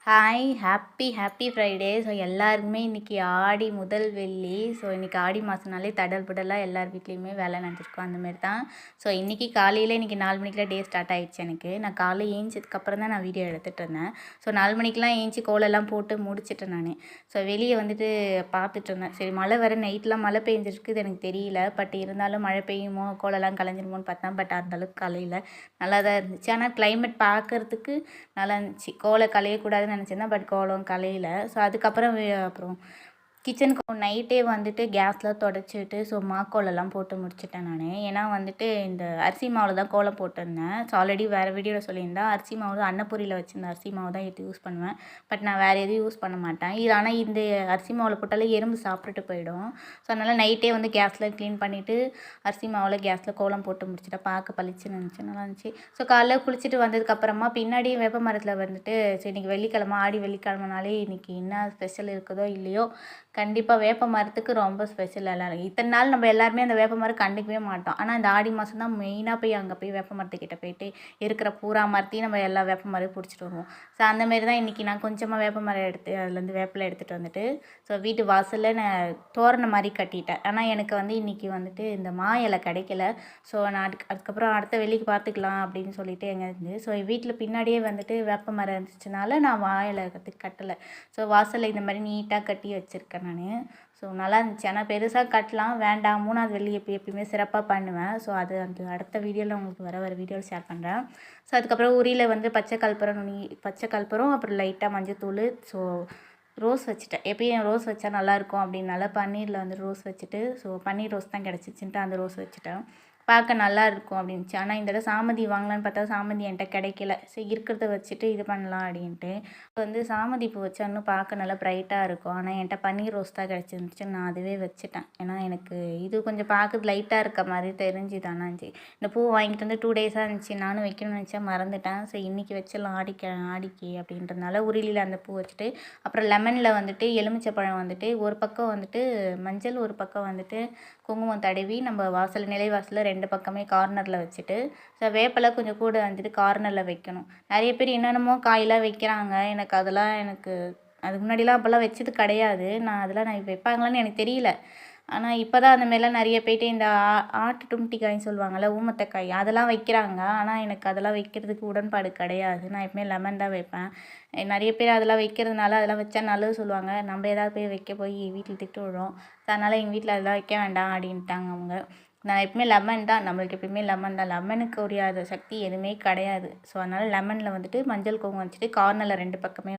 Hi! Happy Friday. So எல்லாருக்குமே இன்றைக்கி ஆடி முதல் வெள்ளி. ஸோ இன்றைக்கி ஆடி மாதம்னாலே தடல் புடலாக எல்லார் வீட்லேயுமே வேலை நடந்துருக்கும் அந்தமாரி தான். ஸோ இன்றைக்கி காலையில் இன்றைக்கி 4 மணிக்கெலாம் டே ஸ்டார்ட் ஆகிடுச்சு எனக்கு. நான் காலைல ஏஞ்சதுக்கப்புறம் தான் நான் வீடியோ எடுத்துகிட்டு இருந்தேன். ஸோ 4 மணிக்கெலாம் ஏஞ்சி கோலம்லாம் போட்டு முடிச்சிட்டேன் நான். ஸோ வெளியே வந்துட்டு பார்த்துட்டு இருந்தேன். சரி மழை வர நைட்லாம் மழை பெஞ்சிருக்குது எனக்கு தெரியல. பட் இருந்தாலும் மழை பெய்யுமோ கோலம்லாம் கலைஞ்சிருமோன்னு பார்த்தேன். பட் அந்தளவுக்கு கலையில நல்லா தான் இருந்துச்சு. ஆனால் கிளைமேட் பார்க்குறதுக்கு நல்லா இருந்துச்சு. கோலம் கலையக்கூடாதுன்னு நினச்சிருந்தேன். பட் கோலம் கலையல. ஸோ அதுக்கப்புறம் அப்புறம் கிச்சனுக்கு நைட்டே வந்துட்டு கேஸ்லாம் தொடச்சிட்டு ஸோ மாக்கோலெல்லாம் போட்டு முடிச்சிட்டேன் நான். ஏன்னா வந்துட்டு இந்த அரிசி மாவில் தான் கோலம் போட்டிருந்தேன். ஸோ ஆல்ரெடி வேறு வீடியோவில் சொல்லியிருந்தேன். அரிசி மாவு அன்னப்பூரியில் வச்சுருந்த அரிசி மாவு தான் எடுத்து யூஸ் பண்ணுவேன். பட் நான் வேறு எதுவும் யூஸ் பண்ண மாட்டேன். இது ஆனால் இந்த அரிசி மாவில் போட்டாலே எறும்பு சாப்பிட்டுட்டு போயிடும். ஸோ அதனால் நைட்டே வந்து கேஸில் க்ளீன் பண்ணிவிட்டு அரிசி மாவில் கேஸில் கோலம் போட்டு முடிச்சுட்டேன். பார்க்க பளிச்சுன்னு இருந்துச்சு, நல்லா இருந்துச்சு. ஸோ காலைல குளிச்சுட்டு வந்ததுக்கப்புறமா பின்னாடி வேப்ப மரத்தில் வந்துட்டு சரி இன்றைக்கி வெள்ளிக்கிழமை ஆடி வெள்ளிக்கிழமைனாலே இன்றைக்கி என்ன ஸ்பெஷல் இருக்குதோ இல்லையோ கண்டிப்பாக வேப்ப மரத்துக்கு ரொம்ப ஸ்பெஷல் எல்லாம். இத்தனை நாள் நம்ம எல்லாருமே அந்த வேப்ப மரம் கண்டுக்கவே மாட்டோம். ஆனால் இந்த ஆடி மாதம் தான் மெயினாக போய் அங்கே போய் வேப்ப மரத்துக்கிட்ட போயிட்டு இருக்கிற பூரா மரத்தையும் நம்ம எல்லா வேப்ப மரம் பிடிச்சிட்டு வருவோம். ஸோ அந்தமாரி தான் இன்றைக்கி நான் கொஞ்சமாக வேப்ப மரம் எடுத்து அதுலேருந்து வேப்பில் எடுத்துகிட்டு வந்துட்டு ஸோ வீட்டு வாசலில் நான் தோரணம் மாதிரி கட்டிட்டேன். ஆனால் எனக்கு வந்து இன்றைக்கி வந்துட்டு இந்த மா இலை கிடைக்கல. ஸோ நான் அதுக்கப்புறம் அடுத்த வெள்ளிக்கு பார்த்துக்கலாம் அப்படின்னு சொல்லிட்டு எங்கே இருந்து ஸோ வீட்டில் பின்னாடியே வந்துட்டு வேப்ப மரம் இருந்துச்சுனால நான் மா இலை கட்டலை. ஸோ வாசலில் இந்த மாதிரி நீட்டாக கட்டி வச்சுருக்கேன் நான். ஸோ நல்லா இருந்துச்சு. ஆனால் பெருசாக கட்டலாம் வேண்டாம். 3வது வெள்ளி எப்பயுமே சிறப்பாக பண்ணுவேன். ஸோ அது அந்த அடுத்த வீடியோவில் உங்களுக்கு வர வீடியோவில் ஷேர் பண்ணுறேன். ஸோ அதுக்கப்புறம் உரியில் வந்து பச்சை கற்பூரம் அப்புறம் லைட்டாக மஞ்சத்தூள் ஸோ ரோஸ் வச்சுட்டேன். எப்பயும் ரோஸ் வச்சா நல்லாயிருக்கும் அப்படின்னால பன்னீரில் வந்து ரோஸ் வச்சுட்டு ஸோ பன்னீர் ரோஸ் தான் கிடச்சிச்சின்ட்டு அந்த ரோஸ் வச்சுட்டேன். பார்க்க நல்லா இருக்கும் அப்படின்ச்சு. ஆனால் இந்த தடவை சாமந்தி வாங்கலான்னு பார்த்தா சாமந்தி என்கிட்ட கிடைக்கல. சரி இருக்கிறத வச்சுட்டு இது பண்ணலாம் அப்படின்ட்டு வந்து சாமந்தி பூ வச்சா இன்னும் பார்க்க நல்லா ப்ரைட்டாக இருக்கும். ஆனால் என்கிட்ட பன்னீர் ரோஸ் தான் கிடச்சிருந்துச்சு. நான் அதுவே வச்சுட்டேன். ஏன்னா எனக்கு இது கொஞ்சம் பார்க்க லைட்டாக இருக்க மாதிரி தெரிஞ்சுது. ஆனாச்சு இந்த பூ வாங்கிட்டு வந்து 2 டேஸாக இருந்துச்சு. நானும் வைக்கணும்னு நினச்சேன் மறந்துட்டேன். சரி இன்றைக்கி வச்சிடலாம் ஆடிக்கு அப்படின்றதுனால உருளியில் அந்த பூ வச்சுட்டு அப்புறம் லெமனில் வந்துட்டு எலுமிச்சப்பழம் வந்துட்டு ஒரு பக்கம் வந்துட்டு மஞ்சள் ஒரு பக்கம் வந்துட்டு குங்குமம் தடவி நம்ம நிலைவாசலில் 2 பக்கமே கார்னரில் வச்சுட்டு ஸோ வேப்பலை கொஞ்சம் கூட வந்துட்டு கார்னரில் வைக்கணும். நிறைய பேர் என்னென்னமோ காயெல்லாம் வைக்கிறாங்க. எனக்கு அதுக்கு முன்னாடிலாம் அப்போல்லாம் வச்சது கிடையாது. நான் இப்போ வைப்பாங்களான்னு எனக்கு தெரியல. ஆனால் இப்போ தான் அந்த மாதிரிலாம் நிறைய போய்ட்டு இந்த ஆட்டு டும்டிக்காய்ன்னு சொல்லுவாங்கள்ல ஊமத்தக்காய் அதெல்லாம் வைக்கிறாங்க. ஆனால் எனக்கு அதெல்லாம் வைக்கிறதுக்கு உடன்பாடு கிடையாது. நான் எப்பவுமே லெமன் தான் வைப்பேன். நிறைய பேர் அதெல்லாம் வைக்கிறதுனால அதெல்லாம் வச்சா நல்லது சொல்லுவாங்க. நம்ம ஏதாவது போய் வைக்க போய் வீட்டில் திட்டு விடுறோம். ஸோ அதனால் எங்கள் வீட்டில் அதெல்லாம் வைக்க வேண்டாம் அப்படின்ட்டாங்க அவங்க. நான் எப்பவுமே லெமன் தான். நம்மளுக்கு எப்பயுமே லெமன் தான். லெமனுக்கு உரியாத சக்தி எதுவுமே கிடையாது. ஸோ அதனால் லெமனில் வந்துட்டு மஞ்சள் குங்குமம் வச்சுட்டு கார்னரில் 2 பக்கமே